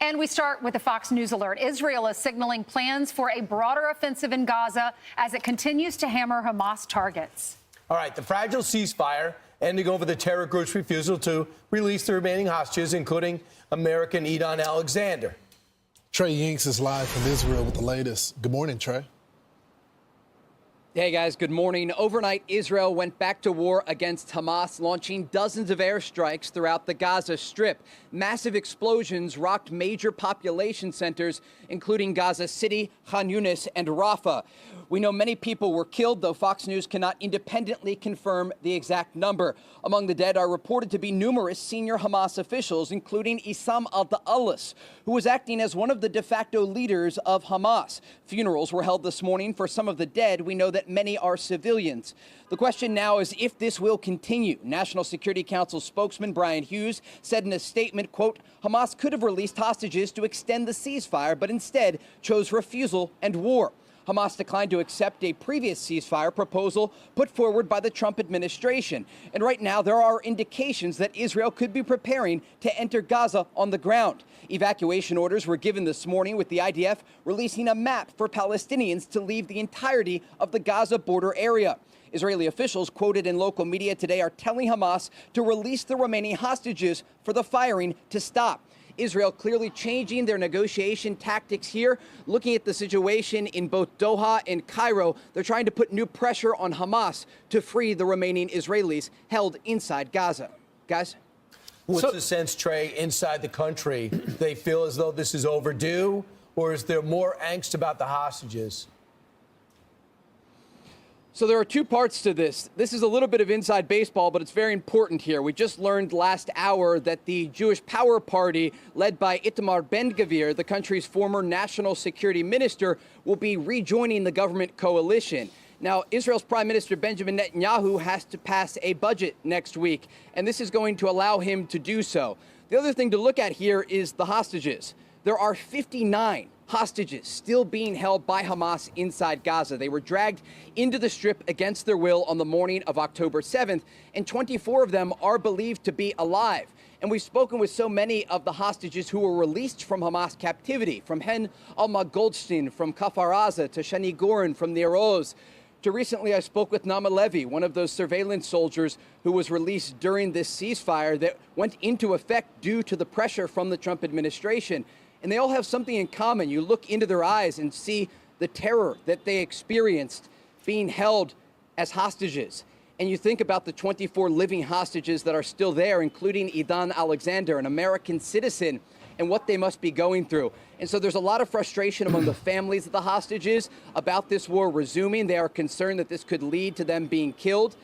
And we start with a Fox News alert. Israel is signaling plans for a broader offensive in Gaza as it continues to hammer Hamas targets. All right, the fragile ceasefire ending over the terror group's refusal to release the remaining hostages, including American Idon Alexander. Trey Yingst is live from Israel with the latest. Good morning, Trey. Hey guys, good morning. Overnight, Israel went back to war against Hamas, launching dozens of airstrikes throughout the Gaza Strip. Massive explosions rocked major population centers, including Gaza City, Khan Yunis, and Rafah. We know many people were killed, though Fox News cannot independently confirm the exact number. Among the dead are reported to be numerous senior Hamas officials, including Issam al-Da'alis, who was acting as one of the de facto leaders of Hamas. Funerals were held this morning for some of the dead. We know that many are civilians. The question now is if this will continue. National Security Council spokesman Brian Hughes said in a statement, quote, Hamas could have released hostages to extend the ceasefire, but instead chose refusal and war. Hamas declined to accept a previous ceasefire proposal put forward by the Trump administration. And right now, there are indications that Israel could be preparing to enter Gaza on the ground. Evacuation orders were given this morning, with the IDF releasing a map for Palestinians to leave the entirety of the Gaza border area. Israeli officials quoted in local media today are telling Hamas to release the remaining hostages for the firing to stop. Israel clearly changing their negotiation tactics here. Looking at the situation in both Doha and Cairo, they're trying to put new pressure on Hamas to free the remaining Israelis held inside Gaza. Guys? What's the sense, Trey, inside the country? They feel as though this is overdue, or is there more angst about the hostages? So there are two parts to this. This is a little bit of inside baseball, but it's very important here. We just learned last hour that the Jewish Power Party, led by Itamar Ben-Gvir, the country's former national security minister, will be rejoining the government coalition. Now, Israel's Prime Minister Benjamin Netanyahu has to pass a budget next week, and this is going to allow him to do so. The other thing to look at here is the hostages. There are 59 hostages still being held by Hamas inside Gaza. They were dragged into the Strip against their will on the morning of October 7th, and 24 of them are believed to be alive. And we've spoken with so many of the hostages who were released from Hamas captivity, from Hen Alma Goldstein, from Kfar Aza, to Shani Gorin from Nir Oz. To recently, I spoke with Nama Levy, one of those surveillance soldiers who was released during this ceasefire that went into effect due to the pressure from the Trump administration. And they all have something in common. You look into their eyes and see the terror that they experienced being held as hostages. And you think about the 24 living hostages that are still there, including Idon Alexander, an American citizen, and what they must be going through. And so there's a lot of frustration among the families of the hostages about this war resuming. They are concerned that this could lead to them being killed.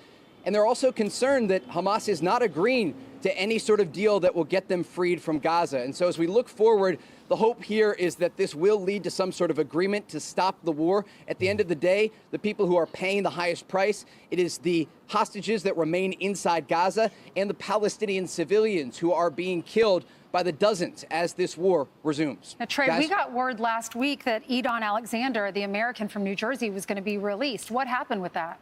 And they're also concerned that Hamas is not agreeing to any sort of deal that will get them freed from Gaza. And so as we look forward, the hope here is that this will lead to some sort of agreement to stop the war. At the end of the day, the people who are paying the highest price, it is the hostages that remain inside Gaza and the Palestinian civilians who are being killed by the dozens as this war resumes. Now, Trey, we got word last week that Idon Alexander, the American from New Jersey, was going to be released. What happened with that?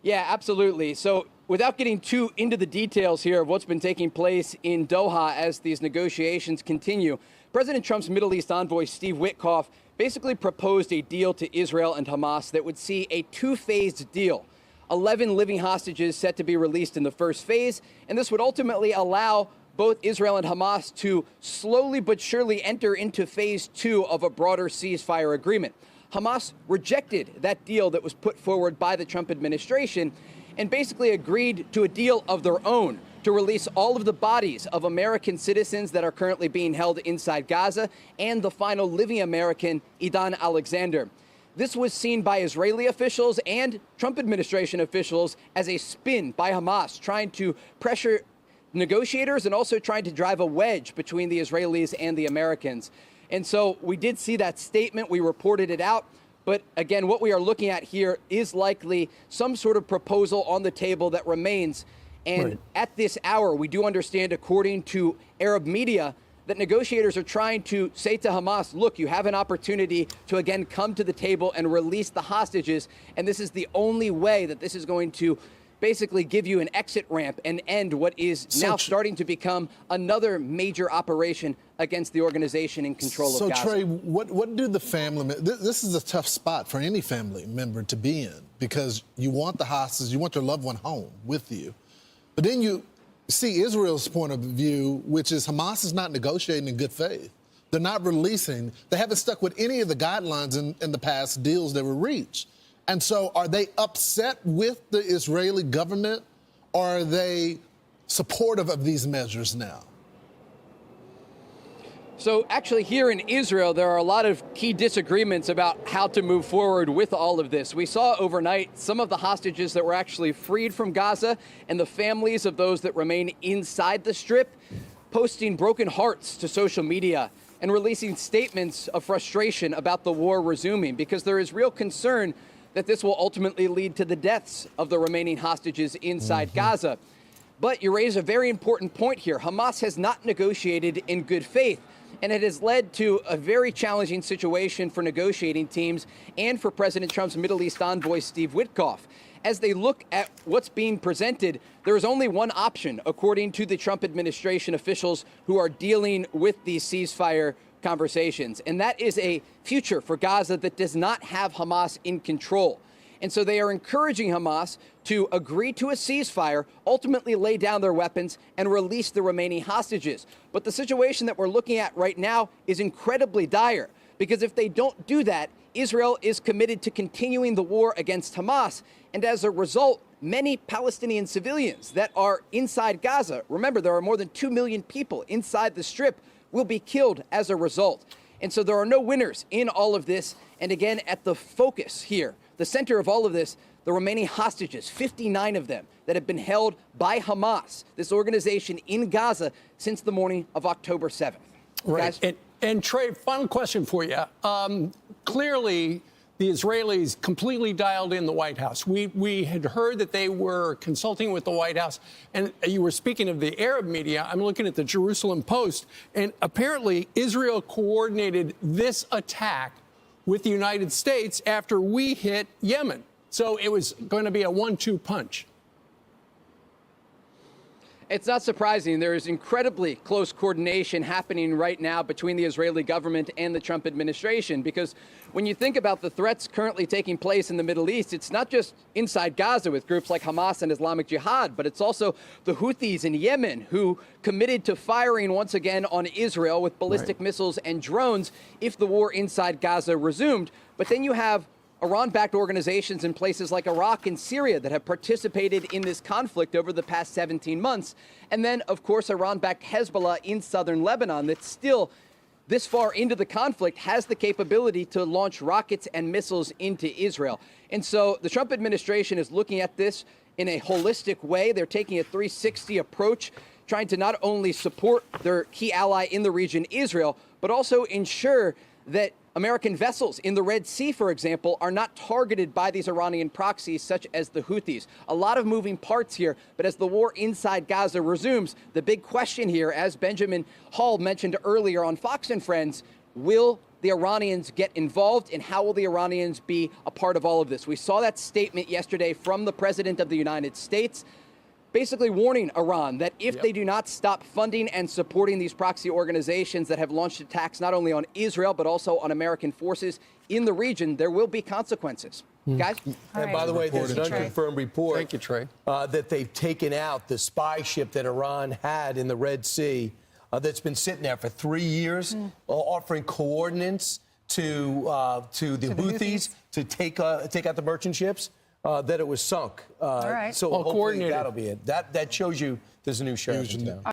Yeah, absolutely. So without getting too into the details here of what's been taking place in Doha as these negotiations continue, President Trump's Middle East envoy, Steve Witkoff, basically proposed a deal to Israel and Hamas that would see a two-phased deal. 11 living hostages set to be released in the first phase, and this would ultimately allow both Israel and Hamas to slowly but surely enter into phase 2 of a broader ceasefire agreement. Hamas rejected that deal that was put forward by the Trump administration and basically agreed to a deal of their own to release all of the bodies of American citizens that are currently being held inside Gaza and the final living American, Idon Alexander. This was seen by Israeli officials and Trump administration officials as a spin by Hamas, trying to pressure negotiators and also trying to drive a wedge between the Israelis and the Americans. And so we did see that statement. We reported it out. But again, what we are looking at here is likely some sort of proposal on the table that remains. And at this hour, we do understand, according to Arab media, that negotiators are trying to say to Hamas, look, you have an opportunity to again come to the table and release the hostages. And this is the only way that this is going to basically give you an exit ramp and end what is now starting to become another major operation against the organization in control of Gaza. So, Trey, what do the family... This is a tough spot for any family member to be in because you want the hostages, you want your loved one home with you. But then you see Israel's point of view, which is Hamas is not negotiating in good faith. They're not releasing. They haven't stuck with any of the guidelines in the past deals that were reached. And so are they upset with the Israeli government, or are they supportive of these measures now? So actually here in Israel, there are a lot of key disagreements about how to move forward with all of this. We saw overnight some of the hostages that were actually freed from Gaza and the families of those that remain inside the Strip posting broken hearts to social media and releasing statements of frustration about the war resuming, because there is real concern that this will ultimately lead to the deaths of the remaining hostages inside Gaza. But you raise a very important point here. Hamas has not negotiated in good faith, and it has led to a very challenging situation for negotiating teams and for President Trump's Middle East envoy, Steve Witkoff. As they look at what's being presented, there is only one option, according to the Trump administration officials who are dealing with these ceasefire conversations, and that is a future for Gaza that does not have Hamas in control. And so they are encouraging Hamas to agree to a ceasefire, ultimately lay down their weapons, and release the remaining hostages. But the situation that we're looking at right now is incredibly dire, because if they don't do that, Israel is committed to continuing the war against Hamas. And as a result, many Palestinian civilians that are inside Gaza, remember, there are more than 2 million people inside the Strip, will be killed as a result. And so there are no winners in all of this. And again, at the focus here, the center of all of this, the remaining hostages, 59 of them that have been held by Hamas, this organization in Gaza, since the morning of October 7th. Right. And Trey, final question for you. Clearly, the Israelis completely dialed in the White House. We had heard that they were consulting with the White House. And you were speaking of the Arab media. I'm looking at the Jerusalem Post. And apparently, Israel coordinated this attack with the United States after we hit Yemen. So it was going to be a 1-2 punch. It's not surprising. There is incredibly close coordination happening right now between the Israeli government and the Trump administration, because when you think about the threats currently taking place in the Middle East, it's not just inside Gaza with groups like Hamas and Islamic Jihad, but it's also the Houthis in Yemen, who committed to firing once again on Israel with ballistic missiles and drones if the war inside Gaza resumed. But then you have Iran-backed organizations in places like Iraq and Syria that have participated in this conflict over the past 17 months. And then, of course, Iran-backed Hezbollah in southern Lebanon that still, this far into the conflict, has the capability to launch rockets and missiles into Israel. And so the Trump administration is looking at this in a holistic way. They're taking a 360 approach, trying to not only support their key ally in the region, Israel, but also ensure that American vessels in the Red Sea, for example, are not targeted by these Iranian proxies such as the Houthis. A lot of moving parts here, but as the war inside Gaza resumes, the big question here, as Benjamin Hall mentioned earlier on Fox and Friends, will the Iranians get involved, and how will the Iranians be a part of all of this? We saw that statement yesterday from the President of the United States, basically warning Iran that if they do not stop funding and supporting these proxy organizations that have launched attacks not only on Israel, but also on American forces in the region, there will be consequences. Guys? And by the way, there's an unconfirmed report Thank you, Trey. That they've taken out the spy ship that Iran had in the Red Sea that's been sitting there for 3 years, offering coordinates to the Houthis to take out the merchant ships. That it was sunk. All right. So hopefully that'll be it. That shows you there's a new sheriff in town.